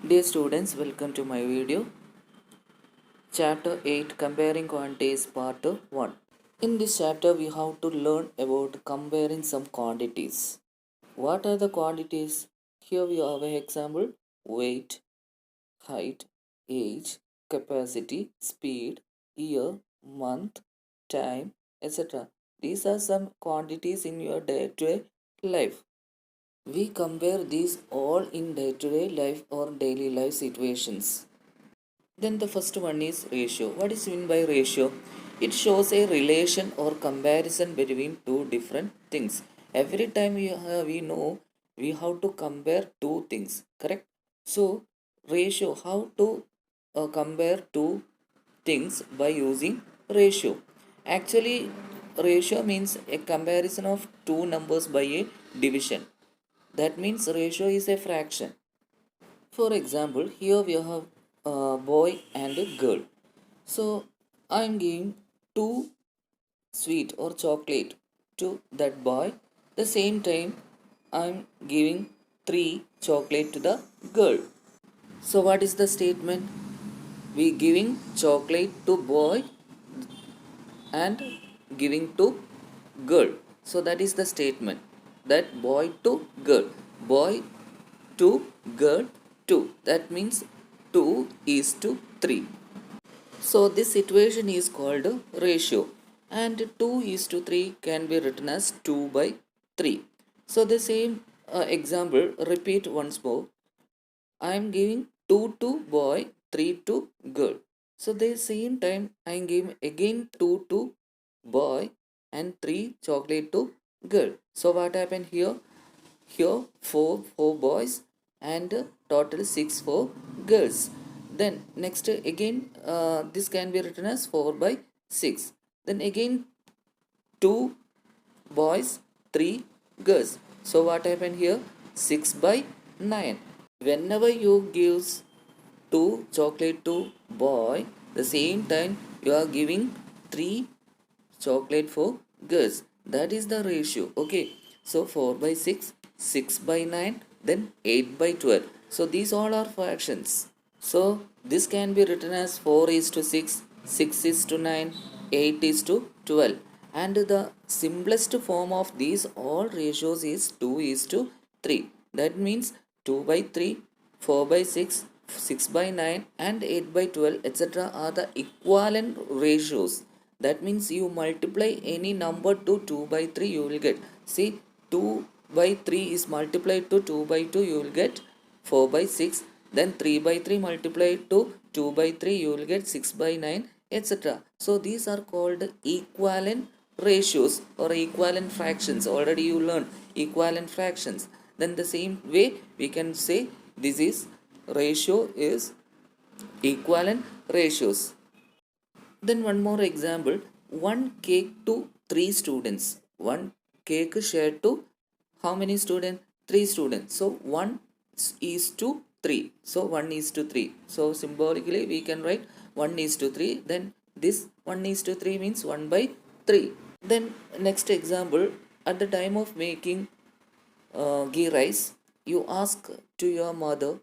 Dear students, welcome to my video. Chapter 8 Comparing Quantities Part 1. In this chapter, we have to learn about comparing some quantities. What are the quantities? Here we have an example: weight, height, age, capacity, speed, year, month, time, etc. These are some quantities in your day to day life. We compare these all in day to day life or daily life situations. Then the first one is ratio. What is meant by ratio? It shows a relation or comparison between two different things. Every time we know we have to compare two things, correct? So ratio, how to compare two things by using ratio. Actually, ratio means a comparison of two numbers by a division. That means ratio is a fraction. For example, here we have a boy and a girl. So I am giving two sweet or chocolate to that boy. The same time I am giving three chocolate to the girl. So what is the statement? We giving chocolate to boy and giving to girl. So that is the statement. That boy to girl. Boy to girl 2. That means 2 is to 3. So this situation is called ratio, and 2 is to 3 can be written as 2 by 3. So the same example repeat once more. I am giving 2 to boy, 3 to girl. So the same time I am giving again 2 to boy and 3 chocolate to girl. So what happened here? Here four boys and total 6 for girls. Then next again this can be written as 4 by 6. Then again 2 boys, 3 girls. So what happened here? 6 by 9. Whenever you gives 2 chocolate to boy, the same time you are giving 3 chocolate for girls. That is the ratio. Okay. So 4 by 6, 6 by 9, then 8 by 12. So these all are fractions. So this can be written as 4 is to 6, 6 is to 9, 8 is to 12. And the simplest form of these all ratios is 2 is to 3. That means 2 by 3, 4 by 6, 6 by 9 and 8 by 12 etc. are the equivalent ratios. That means you multiply any number to 2 by 3 you will get. See, 2 by 3 is multiplied to 2 by 2 you will get 4 by 6. Then 3 by 3 multiplied to 2 by 3 you will get 6 by 9 etc. So these are called equivalent ratios or equivalent fractions. Already you learned equivalent fractions. Then the same way we can say this is ratio is equivalent ratios. Then one more example, one cake to three students. One cake shared to how many students? Three students. So 1 is to 3. So 1 is to 3. So symbolically we can write 1 is to 3. Then this 1 is to 3 means 1 by 3. Then next example, at the time of making ghee rice, you ask to your mother,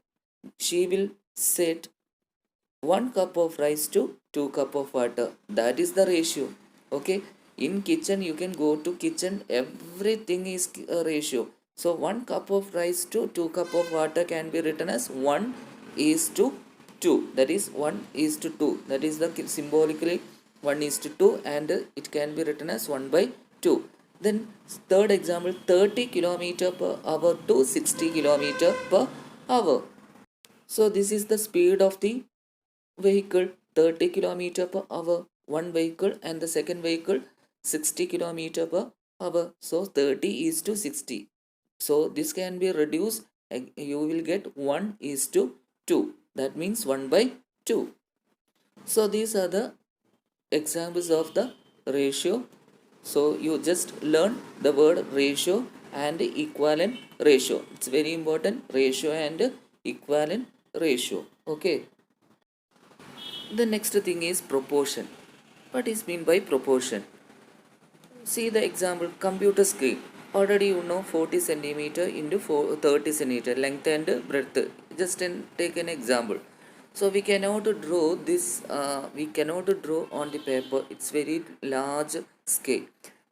she will set 1 cup of rice to 2 cup of water. That is the ratio. Okay, in kitchen you can go to kitchen, everything is a ratio. So 1 cup of rice to 2 cup of water can be written as 1 is to 2. That is 1 is to 2. That is the symbolically 1 is to 2, and it can be written as 1 by 2. Then third example, 30 kilometer per hour to 60 kilometer per hour. So this is the speed of the vehicle, 30 kilometer per hour, one vehicle, and the second vehicle 60 kilometer per hour. So 30 is to 60. So this can be reduced. You will get 1 is to 2. That means 1 by 2. So these are the examples of the ratio. So you just learn the word ratio and equivalent ratio. It's very important, ratio and equivalent ratio. Okay. The next thing is proportion. What is mean by proportion? See the example, computer screen. Already you know 40 centimeter into 30 centimeter length and breadth. just take an example. So we cannot draw this, we cannot draw on the paper, it's very large scale.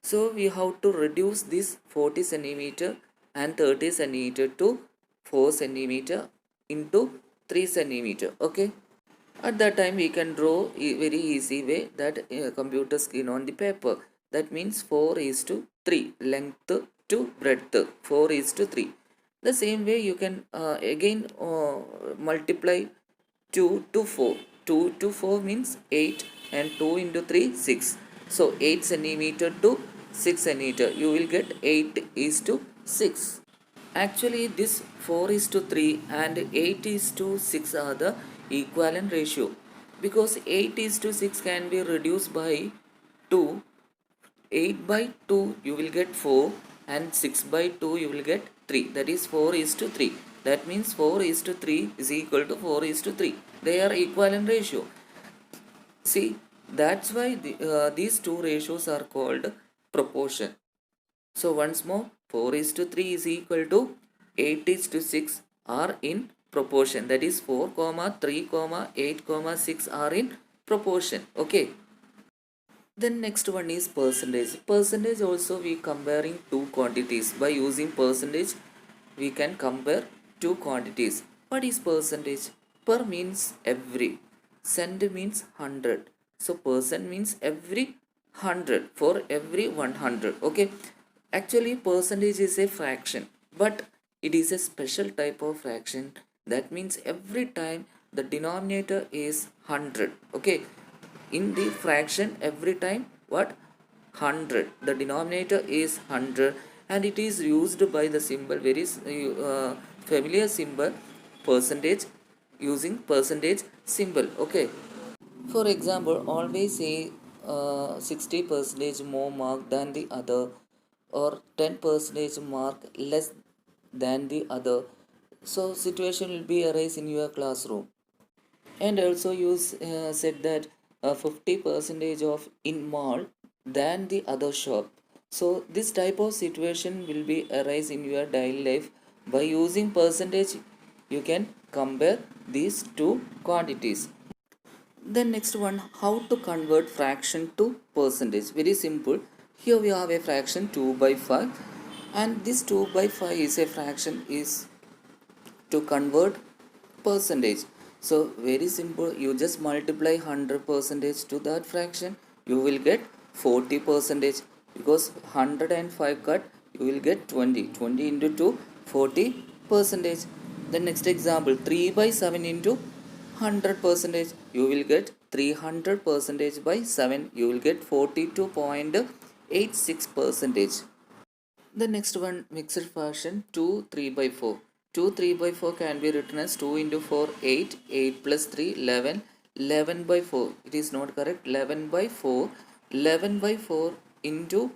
So we have to reduce this 40 centimeter and 30 centimeter to 4 centimeter into 3 centimeter. Okay, at that time we can draw very easy way that computer screen on the paper. That means 4 is to 3 length to breadth, 4 is to 3. The same way you can again multiply 2 to 4. 2 to 4 means 8, and 2 into 3 6. So 8 centimeter to 6 centimeter, you will get 8 is to 6. Actually this 4 is to 3 and 8 is to 6 are the equivalent ratio, because 8 is to 6 can be reduced by 2. 8 by 2 you will get 4, and 6 by 2 you will get 3, that is 4 is to 3. That means 4 is to 3 is equal to 4 is to 3. They are equivalent ratio. See, that's why these two ratios are called proportion. So once more, 4 is to 3 is equal to 8 is to 6 are in proportion. That is 4 comma 3 comma 8 comma 6 are in proportion. Okay. Then next one is percentage. Percentage also we comparing two quantities. By using percentage we can compare two quantities. What is percentage? Per means every. Cent means 100. So percent means every 100, for every 100. Okay. Actually percentage is a fraction, but it is a special type of fraction. That means every time the denominator is 100. Okay, in the fraction every time what, 100, the denominator is 100, and it is used by the symbol, very familiar symbol, percentage, using percentage symbol. Okay, for example, always say 60 percentage more mark than the other, or 10 percentage mark less than the other. So situation will be arise in your classroom. And also you said that 50 percentage of in mall than the other shop. So this type of situation will be arise in your daily life. By using percentage you can compare these two quantities. Then next one, how to convert fraction to percentage. Very simple. Here we have a fraction 2 by 5, and this 2 by 5 is a fraction is to convert percentage. So very simple, you just multiply 100 percentage to that fraction, you will get 40 percentage, because 105 cut you will get 20. 20 into 2, 40 percentage. The next example, 3 by 7 into 100 percentage, you will get 300 percentage by 7, you will get 42.86 percentage. The next one, mixed fraction 2 3 by 4. 2 3 by 4 can be written as 2 into 4 8, 8 plus 3 11, 11 by 4. It is not correct. 11 by 4, 11 by 4 into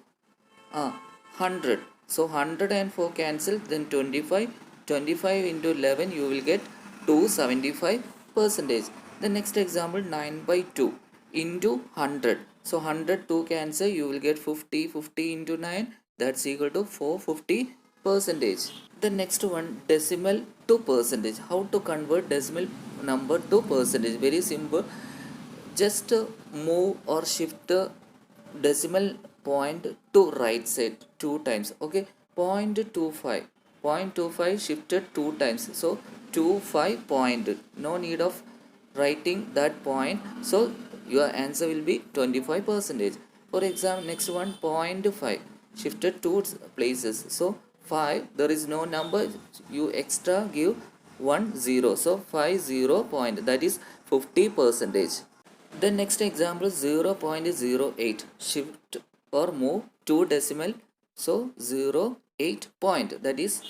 100. So 104 cancel, then 25, 25 into 11 you will get 275 percentage. The next example, 9 by 2 into 100. So 102 cancel, you will get 50, 50 into 9, that's equal to 450 percentage. The next one, decimal to percentage. How to convert decimal number to percentage? Very simple. Just move or shift decimal point to right side two times. Okay, 0.25, 0.25 shifted two times, so 25 point, no need of writing that point. So your answer will be 25 percentage. For example, next one, 0.5 shifted two places, so 5, there is no number, you extra give 10, so 50 point, that is 50 percentage. The next example, 0.08 shift or move two decimal, so 0.8 point, that is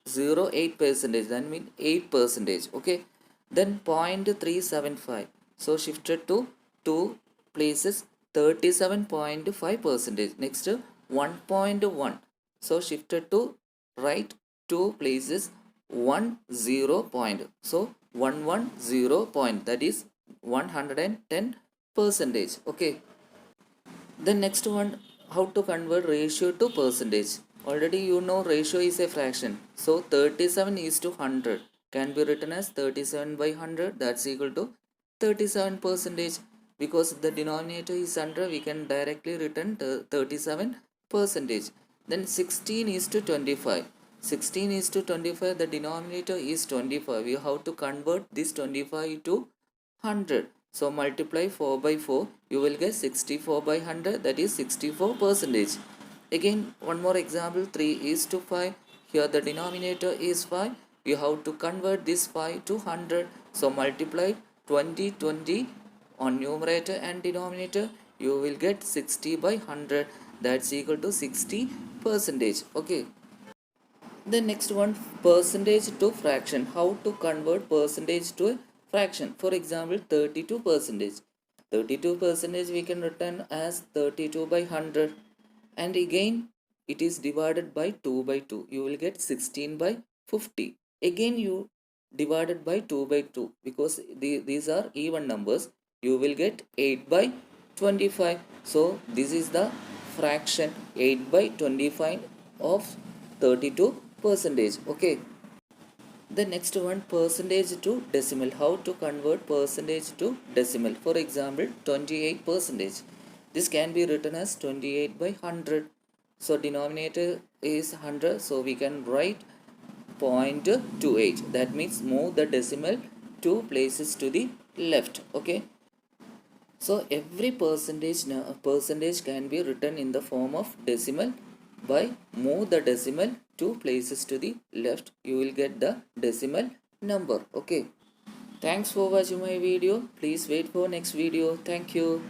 0.8 percentage, that means 8 percentage. Okay, then 0.375, so shifted to two places, 37.5 percentage. Next 1.1, so shifted to right two places, 10 point, so 110 point, that is 110 percentage. Okay, the next one, how to convert ratio to percentage. Already you know ratio is a fraction, so 37 is to 100, can be written as 37 by 100, that's equal to 37 percentage. Because the denominator is 100, we can directly written 37 percentage. Then 16 is to 25. 16 is to 25, the denominator is 25. We have to convert this 25 to 100. So multiply 4 by 4, you will get 64 by 100, that is 64 percentage. Again, one more example, 3 is to 5. Here the denominator is 5. You have to convert this 5 to 100. So multiply 20 20 on numerator and denominator. You will get 60 by 100. That's equal to 60 percentage. Okay. The next one, percentage to fraction. How to convert percentage to a fraction? For example, 32 percentage. 32 percentage we can return as 32 by 100. And again, it is divided by 2 by 2. You will get 16 by 50. Again, you divided by 2 by 2 because these are even numbers. You will get 8 by 25. So this is the fraction 8 by 25 of 32 percentage. Okay. The next one, percentage to decimal. How to convert percentage to decimal? For example, 28 percentage. This can be written as 28 by 100. So denominator is 100, so we can write 0.28. That means move the decimal 2 places to the left. Okay. So every percentage can be written in the form of decimal. By move the decimal 2 places to the left, you will get the decimal number. Okay. Thanks for watching my video. Please wait for next video. Thank you.